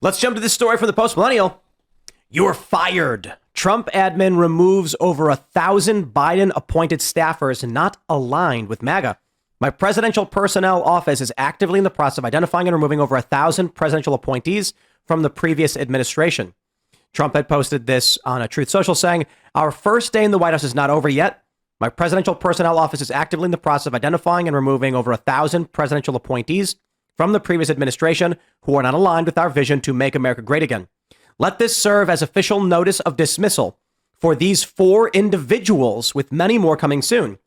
Let's jump to this story from the Post-Millennial. You're fired. Trump admin removes over 1,000 Biden-appointed staffers not aligned with MAGA. My presidential personnel office is actively in the process of identifying and removing over 1,000 presidential appointees from the previous administration. Trump had posted this on a Truth Social saying, our first day in the White House is not over yet. My presidential personnel office is actively in the process of identifying and removing over 1,000 presidential appointees from the previous administration who are not aligned with our vision to make America great again. Let this serve as official notice of dismissal for these 4 individuals, with many more coming soon.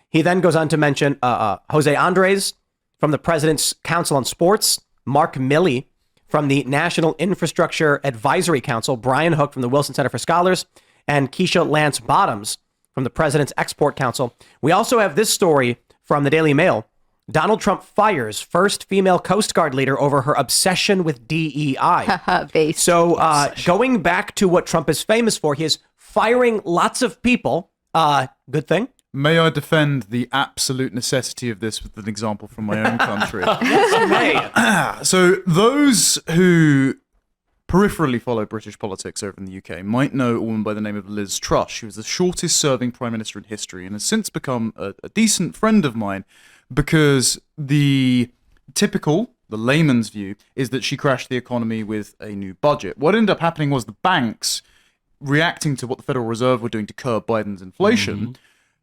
He then goes on to mention Jose Andres from the President's Council on Sports, Mark Milley from the National Infrastructure Advisory Council, Brian Hook from the Wilson Center for Scholars, and Keisha Lance Bottoms from the President's Export Council. We also have this story from the Daily Mail. Donald Trump fires first female Coast Guard leader over her obsession with DEI. So going back to what Trump is famous for, he is firing lots of people. Good thing. May I defend the absolute necessity of this with an example from my own country? Yes, you may. So those who peripherally follow British politics over in the UK might know a woman by the name of Liz Truss. She was the shortest serving prime minister in history and has since become a decent friend of mine, because the layman's view is that she crashed the economy with a new budget. What ended up happening was the banks, reacting to what the Federal Reserve were doing to curb Biden's inflation,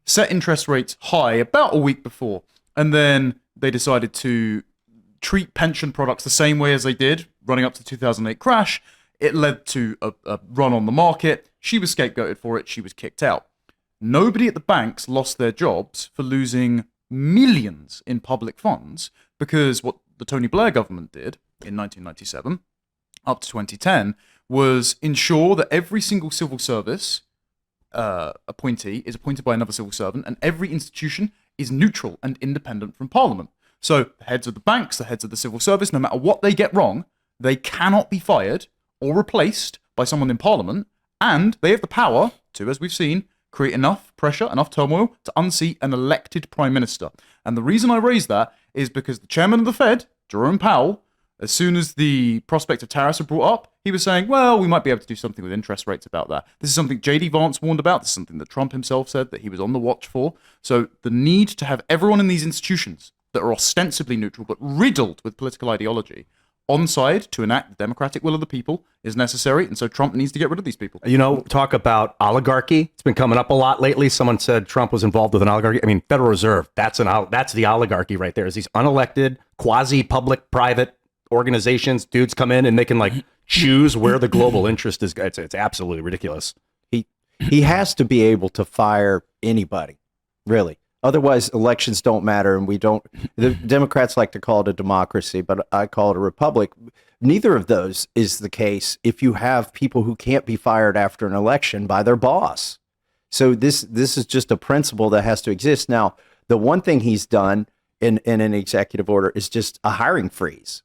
set interest rates high about a week before. And then they decided to treat pension products the same way as they did running up to the 2008 crash. It led to a run on the market. She was scapegoated for it. She was kicked out. Nobody at the banks lost their jobs for losing millions in public funds, because what the Tony Blair government did in 1997 up to 2010 was ensure that every single civil service appointee is appointed by another civil servant, and every institution is neutral and independent from Parliament. So the heads of the banks, the heads of the civil service, no matter what they get wrong, they cannot be fired or replaced by someone in Parliament, and they have the power to, as we've seen, create enough pressure, enough turmoil to unseat an elected prime minister. And the reason I raise that is because the chairman of the Fed, Jerome Powell, as soon as the prospect of tariffs were brought up, he was saying, well, we might be able to do something with interest rates about that. This is something J.D. Vance warned about. This is something that Trump himself said that he was on the watch for. So the need to have everyone in these institutions that are ostensibly neutral but riddled with political ideology on side to enact the democratic will of the people is necessary, and so Trump needs to get rid of these people. You know, talk about oligarchy. It's been coming up a lot lately. Someone said Trump was involved with an oligarchy. I mean, Federal Reserve, that's the oligarchy right there. Is these unelected, quasi-public, private organizations. Dudes come in and they can like choose where the global interest is. It's absolutely ridiculous. He has to be able to fire anybody, really. Otherwise, elections don't matter, and we don't. The Democrats like to call it a democracy, but I call it a republic. Neither of those is the case if you have people who can't be fired after an election by their boss. So this is just a principle that has to exist. Now, the one thing he's done in an executive order is just a hiring freeze.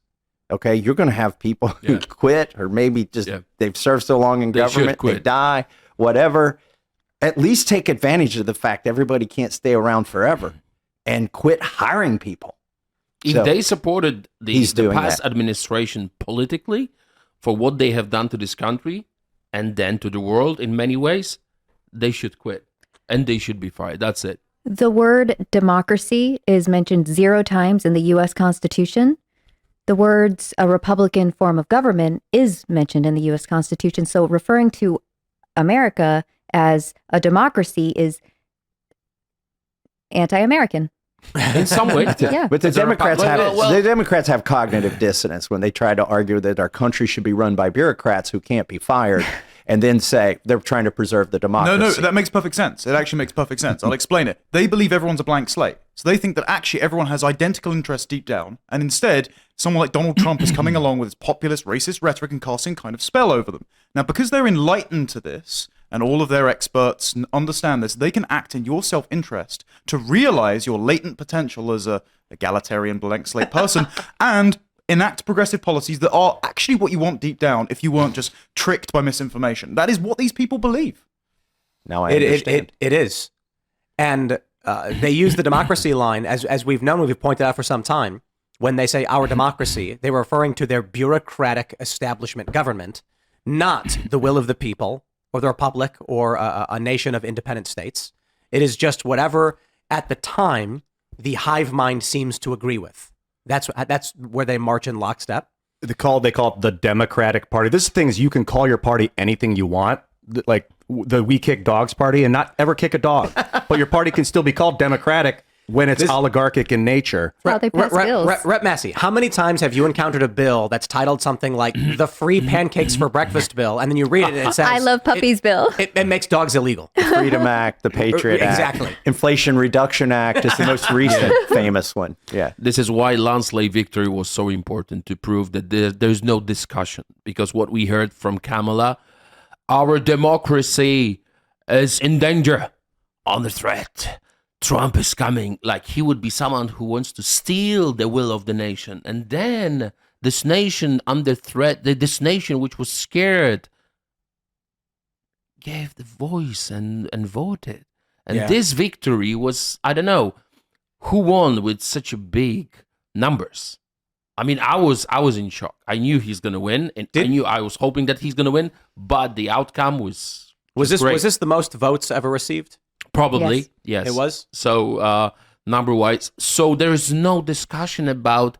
Okay, you're going to have people who quit, or maybe just they've served so long in government, they die, whatever. At least take advantage of the fact everybody can't stay around forever and quit hiring people. If they supported the past administration politically for what they have done to this country and then to the world in many ways, they should quit and they should be fired. That's it. The word democracy is mentioned 0 times in the U.S. Constitution. The words a Republican form of government is mentioned in the U.S. Constitution. So referring to America as a democracy is anti-American. In some way. Yeah. But the Democrats have cognitive dissonance when they try to argue that our country should be run by bureaucrats who can't be fired, and then say they're trying to preserve the democracy. No, that makes perfect sense. It actually makes perfect sense. I'll explain it. They believe everyone's a blank slate. So they think that actually everyone has identical interests deep down, and instead someone like Donald Trump is coming along with his populist, racist rhetoric and casting kind of spell over them. Now, because they're enlightened to this, and all of their experts understand this, they can act in your self-interest to realize your latent potential as a egalitarian blank slate person and enact progressive policies that are actually what you want deep down if you weren't just tricked by misinformation. That is what these people believe. Now I understand. It is. And they use the democracy line, as we've known, we've pointed out for some time, when they say our democracy, they were referring to their bureaucratic establishment government, not the will of the people or the republic or a nation of independent states. It is just whatever at the time the hive mind seems to agree with. That's where they march in lockstep. They call it the Democratic Party. This thing is you can call your party anything you want, like the We Kick Dogs Party, and not ever kick a dog. But your party can still be called Democratic when it's oligarchic in nature. Well, they pass bills. Rep Massie, how many times have you encountered a bill that's titled something like the Free Pancakes for Breakfast Bill, and then you read it and it says, I love puppies bill. It makes dogs illegal. Freedom Act, the Patriot Act. Exactly. Inflation Reduction Act is the most recent famous one. Yeah. This is why landslide victory was so important, to prove that there's no discussion. Because what we heard from Kamala, our democracy is in danger, under threat. Trump is coming. Like, he would be someone who wants to steal the will of the nation. And then this nation under threat, this nation which was scared, gave the voice and voted. And this victory was, I don't know, who won with such a big numbers. I mean, I was in shock. I knew he's going to win, and I was hoping that he's going to win, but the outcome was great. Was this the most votes ever received? Probably, yes. It was? So, number-wise. So there is no discussion about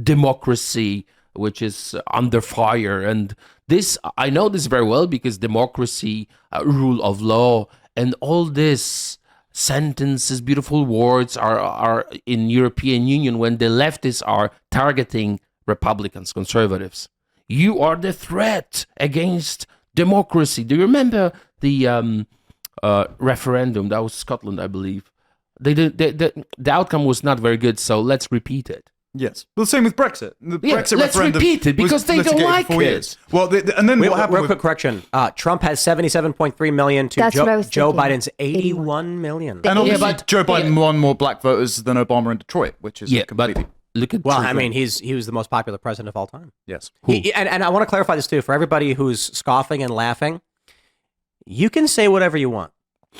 democracy, which is under fire. And this, I know this very well, because democracy, rule of law, and all this sentences, beautiful words are in European Union when the leftists are targeting Republicans, conservatives. You are the threat against democracy. Do you remember the referendum? That was Scotland, I believe. The outcome was not very good, so let's repeat it. Yes. Well, the same with Brexit. The Brexit let's referendum repeat it, because was they don't litigated like for 4 it. years. Well, and then what happened real quick correction. Trump has 77.3 million to That's what I was Joe thinking. Biden's 81 million. And obviously, but- Joe Biden won more black voters than Obama in Detroit, which is completely... but look at Well, Trump. I mean, he was the most popular president of all time. Yes. And I want to clarify this too for everybody who's scoffing and laughing. You can say whatever you want.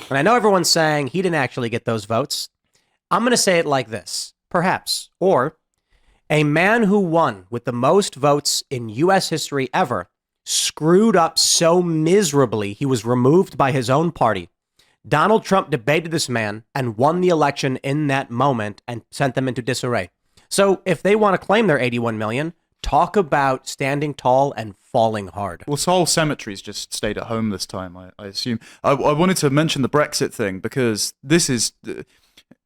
And I know everyone's saying he didn't actually get those votes. I'm going to say it like this, perhaps. Or a man who won with the most votes in U.S. history ever screwed up so miserably he was removed by his own party. Donald Trump debated this man and won the election in that moment and sent them into disarray. So if they want to claim their 81 million, talk about standing tall and falling hard. Well, Seoul Cemeteries just stayed at home this time, I assume. I wanted to mention the Brexit thing, because this is...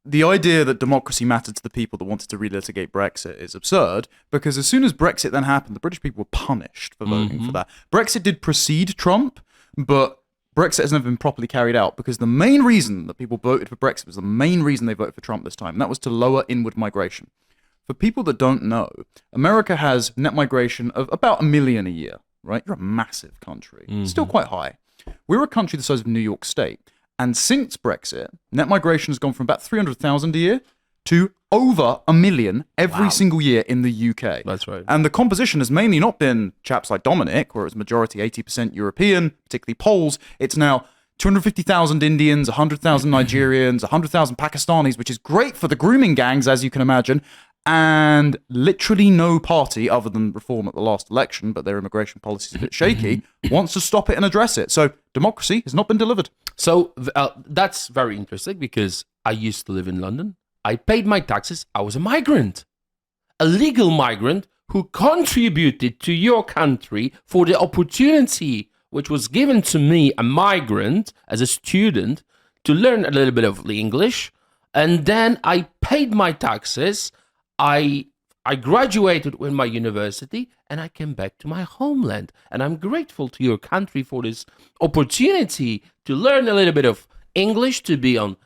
The idea that democracy mattered to the people that wanted to relitigate Brexit is absurd, because as soon as Brexit then happened, the British people were punished for voting for that. Brexit did precede Trump, but Brexit has never been properly carried out, because the main reason that people voted for Brexit was the main reason they voted for Trump this time, and that was to lower inward migration. For people that don't know, America has net migration of about 1 million a year, right? You're a massive country. Still quite high. We're a country the size of New York State. And since Brexit, net migration has gone from about 300,000 a year to over 1 million every single year in the UK. That's right. And the composition has mainly not been chaps like Dominik, where it's majority 80% European, particularly Poles. It's now 250,000 Indians, 100,000 Nigerians, 100,000 Pakistanis, which is great for the grooming gangs, as you can imagine. And literally no party, other than Reform at the last election, but their immigration policy is a bit shaky, wants to stop it and address it. So democracy has not been delivered. So that's very interesting, because I used to live in London. I paid my taxes. I was a migrant, a legal migrant who contributed to your country for the opportunity which was given to me, a migrant, as a student, to learn a little bit of English. And then I paid my taxes. I graduated with my university, and I came back to my homeland. And I'm grateful to your country for this opportunity to learn a little bit of English, to be on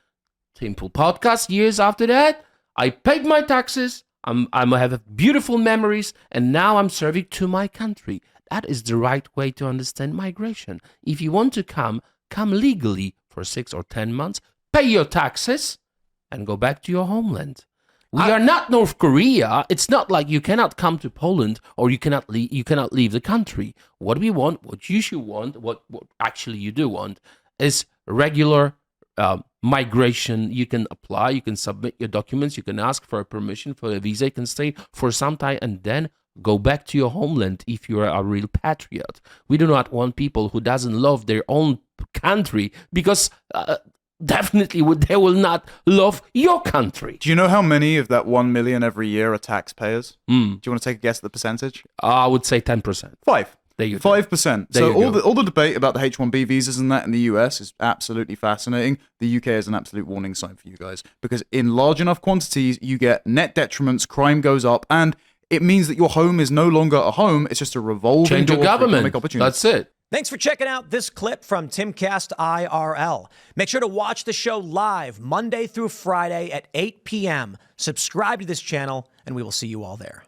Temple Podcast years after that. I paid my taxes. I have beautiful memories, and now I'm serving to my country. That is the right way to understand migration. If you want to come legally for 6 or 10 months, pay your taxes, and go back to your homeland. We are not North Korea. It's not like you cannot come to Poland, or you cannot leave the country. What we want, what you should want, what actually you do want, is regular migration, you can apply, you can submit your documents, you can ask for a permission for a visa, you can stay for some time and then go back to your homeland if you are a real patriot. We do not want people who doesn't love their own country because definitely they will not love your country. Do you know how many of that 1 million every year are taxpayers? Do you want to take a guess at the percentage? I would say 10%. 5. There you go. 5%. There So you go. all the debate about the H-1B visas and that in the US is absolutely fascinating. The UK is an absolute warning sign for you guys because in large enough quantities, you get net detriments, crime goes up, and it means that your home is no longer a home. It's just a revolving Change your door for government. economic opportunity. That's it. Thanks for checking out this clip from Timcast IRL. Make sure to watch the show live Monday through Friday at 8 p.m. Subscribe to this channel, and we will see you all there.